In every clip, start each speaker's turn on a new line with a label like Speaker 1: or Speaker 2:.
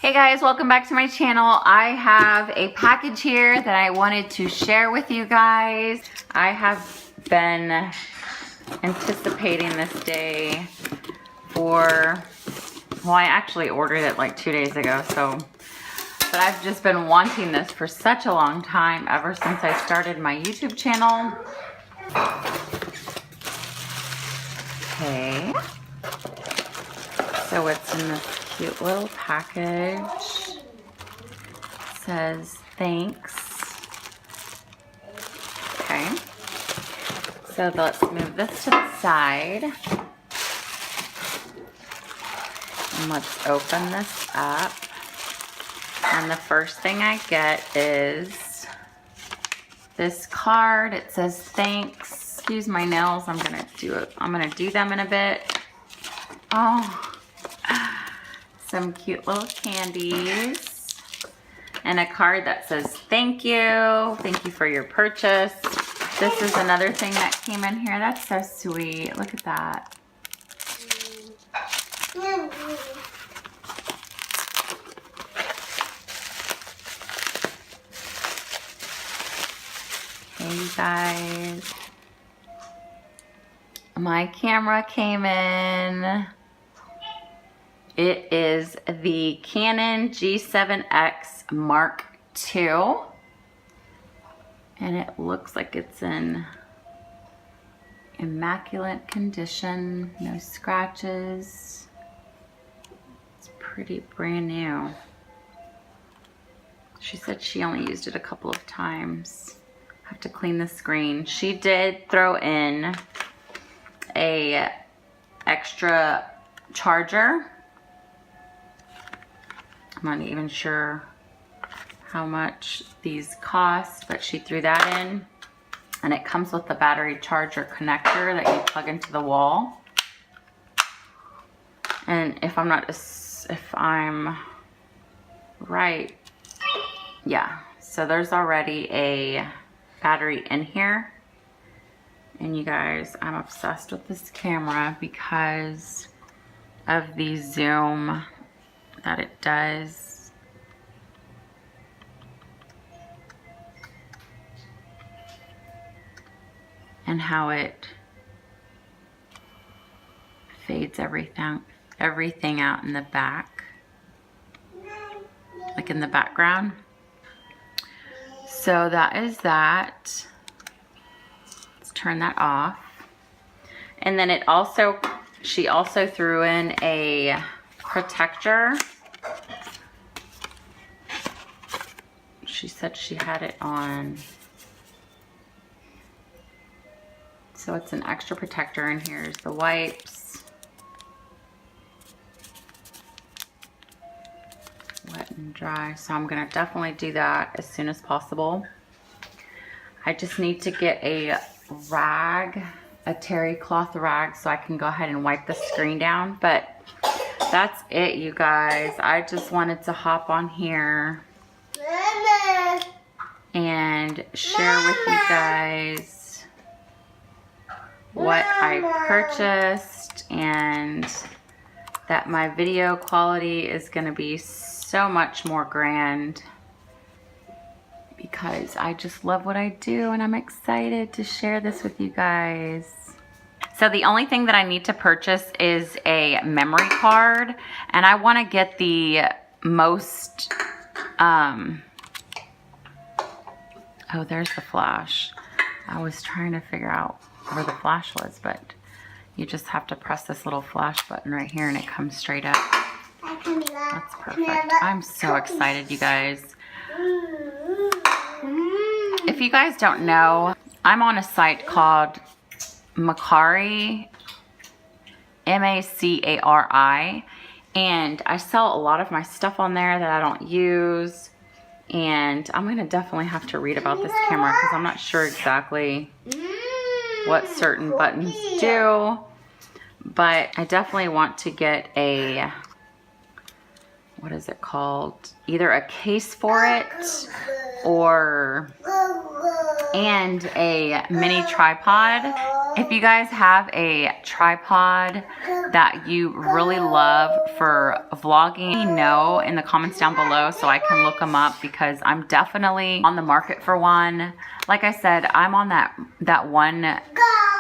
Speaker 1: Hey guys, welcome back to my channel. I have a package here that I wanted to share with you guys. I have been anticipating this day for, well, I actually ordered it like 2 days ago, but I've just been wanting this for such a long time, ever since I started my YouTube channel. Okay. So it's in this cute little package. It says thanks. Okay. So let's move this to the side. And let's open this up. And the first thing I get is this card. It says thanks. Excuse my nails. I'm gonna do them in a bit. Oh. Some cute little candies and a card that says thank you for your purchase. This is another thing that came in here. That's so sweet. Look at that. Hey you guys, my camera came in. It is the CANON G7X Mark II, and it looks like it's in immaculate condition, no scratches. It's pretty brand new. She said she only used it a couple of times. Have to clean the screen. She did throw in a extra charger. I'm not even sure how much these cost, but she threw that in, and it comes with the battery charger connector that you plug into the wall. And if I'm right, yeah, so there's already a battery in here. And you guys, I'm obsessed with this camera because of the zoom that it does. And how it fades everything out in the back, like in the background. So that is that. Let's turn that off. And then she also threw in a protector. She said she had it on. So it's an extra protector, and here's the wipes. Wet and dry. So I'm gonna definitely do that as soon as possible. I just need to get a rag, a terry cloth rag, so I can go ahead and wipe the screen down. But that's it, you guys. I just wanted to hop on here and share with you guys what I purchased, and that my video quality is going to be so much more grand because I just love what I do, and I'm excited to share this with you guys. So the only thing that I need to purchase is a memory card, and I want to get the most, oh, there's the flash. I was trying to figure out where the flash was, but you just have to press this little flash button right here and it comes straight up. That's perfect. I'm so excited, you guys. If you guys don't know, I'm on a site called MARKII, M-A-C-A-R-I, and I sell a lot of my stuff on there that I don't use. And I'm gonna definitely have to read about this camera because I'm not sure exactly what certain buttons do, but I definitely want to get a, what is it called? Either a case for it and a mini tripod If you guys have a tripod that you really love for vlogging, let me know in the comments down below so I can look them up, because I'm definitely on the market for one. Like I said, I'm on that one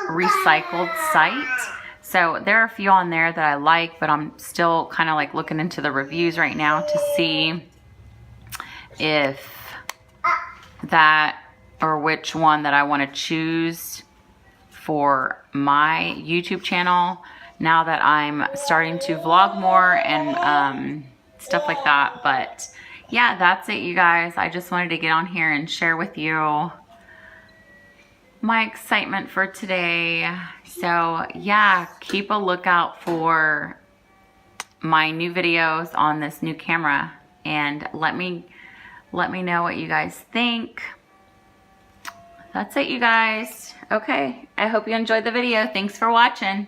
Speaker 1: recycled site. So there are a few on there that I like, but I'm still kind of like looking into the reviews right now to see if that or which one that I want to choose for my YouTube channel now that I'm starting to vlog more and stuff like that. But yeah, that's it, you guys. I just wanted to get on here and share with you my excitement for today. So yeah, keep a lookout for my new videos on this new camera, and let me know what you guys think. That's it, you guys. Okay, I hope you enjoyed the video. Thanks for watching.